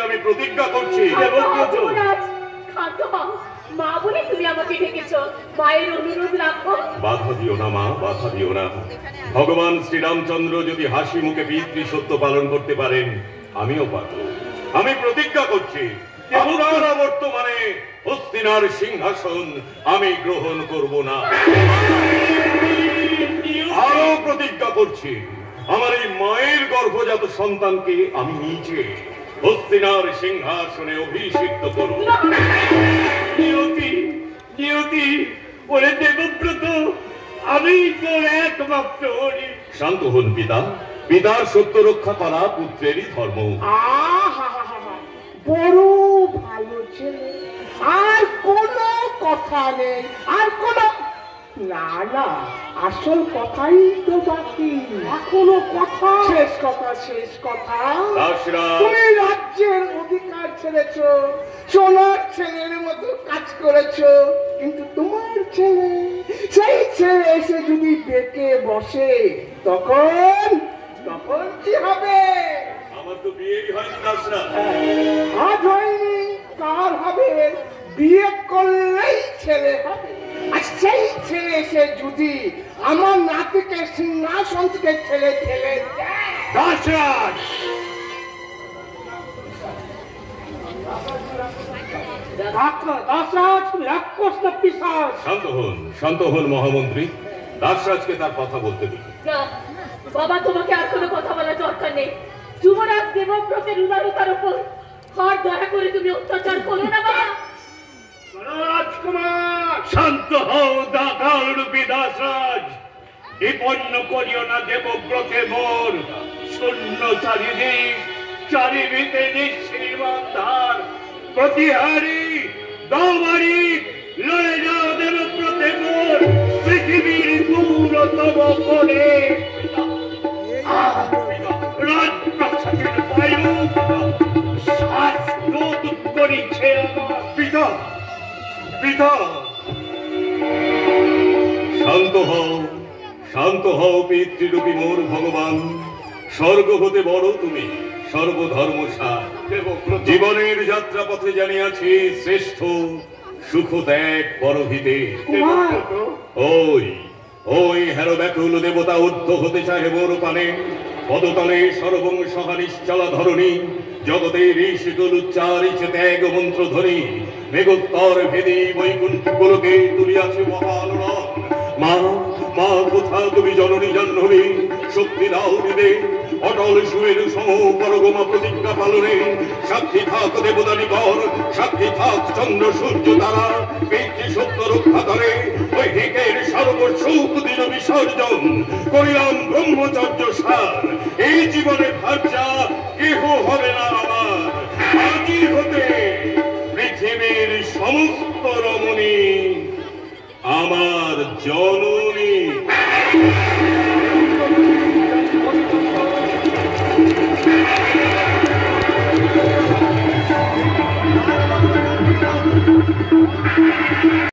আমি প্রতিজ্ঞা করছি। মা বলে তুমি আমাকে ডেকেছো, মায়ের অনুরোধ রাখো। বাধা দিও না মা, বাধা দিও না। ভগবান শ্রীরামচন্দ্র যদি হাসি মুখে পিতৃ সত্য পালন করতে পারেন, আমিও পারব। আমি প্রতিজ্ঞা করছি, বর্তমানে হস্তিনার সিংহাসন আমি গ্রহণ করব না। আরো প্রতিজ্ঞা করছি, আমার এই মায়ের গর্ভজাত সন্তানকে আমি নিজে হস্তিনার সিংহাসনে অভিষিক্ত করব। নিয়তি নিয়তি ওরে দেবব্রত, আমি তোর একমাত্র। শান্ত হন পিতা, পিতার সত্য রক্ষা করা পুত্রেরই ধর্ম। বড় ভালো ছেলে, আর কোনো কথা নেই, আর কোনো না না, আসল কথাই তো বাকি। এখনো কথা, শেষ কথা, শেষ কথা। তুমি রাজ্যের অধিকার ছেড়েছ, সোনার ছেলের মতো কাজ করেছ, কিন্তু তোমার ছেলে, সেই ছেলে এসে যদি বেঁকে বসে, তখন তখন কি হবে? আমার তো বিয়েই হয়নি দাসরাজ। আজ হয়নি, কার হবে? বিয়ে করলেই ছেলে হবে। আর সেই ছেলে এসে যদি আমার নাতিকে সিংহাসন থেকে ঠেলে ঠেলে দাসরাজ, শান্ত হন মহামন্ত্রী। দাসরাজকে তার কথা বলতে দিন। না বাবা, তোমাকে আর কোনো কথা বলার দরকার নেই। যুবরাজ দেবব্রতের উদারতার উপর আর দয়া করে তুমি অত্যাচার করো না বাবা। রাজকুমার শান্ত হও, দাতাল রূপী দাসরাজ। বিপন্ন করিও না দেবব্রতের মন। শূন্য চারিদিক, চারিদিকে নিশ্চির ধার। প্রতিহারী দৌবারি লড়ে যাও দেবব্রতের মন পৃথিবীর গৌরতম করে। রাজপ্রাসাদের বায়ু শ্বাসরোধ করিছে আমার পিতা, পিতা, শান্ত হও, শান্ত হও পিতৃরূপী মোর ভগবান। স্বর্গ হতে বড় তুমি, সর্বধর্মসার। জীবনের যাত্রা পথে জানিয়াছি শ্রেষ্ঠ সুখ ত্যাগ পরহিতে। ওই ওই হেরো ব্যাকুল দেবতা উদ্ধ হতে চাহে মোর পানে। পদতলে সর্বংসহা নিশ্চলা ধরণী, জগতের ঋষিকুল উচ্চারিছে ত্যাগ মন্ত্র ধ্বনি। মেঘোত্তর ভেদী বৈকুণ্ঠ গোলকে তুলিয়াছে মহালরণ। মা, মা কোথা তুমি জননী জাহ্নবী, শক্তি দাও হৃদে অটল সুয়ের সম পরগমা প্রতিজ্ঞা পালনে। সাক্ষী থাক দেবতা নিকর, সাক্ষী থাক চন্দ্র সূর্য তারা, পিতৃ সত্য রক্ষা করে ঐহিকের সর্বসুখ দিন বিসর্জন। করিলাম ব্রহ্মচর্য সার, এই জীবনে ভার্যা কেহ হবে না আমার। আজই হতে পৃথিবীর সমস্ত রমণী আমার জন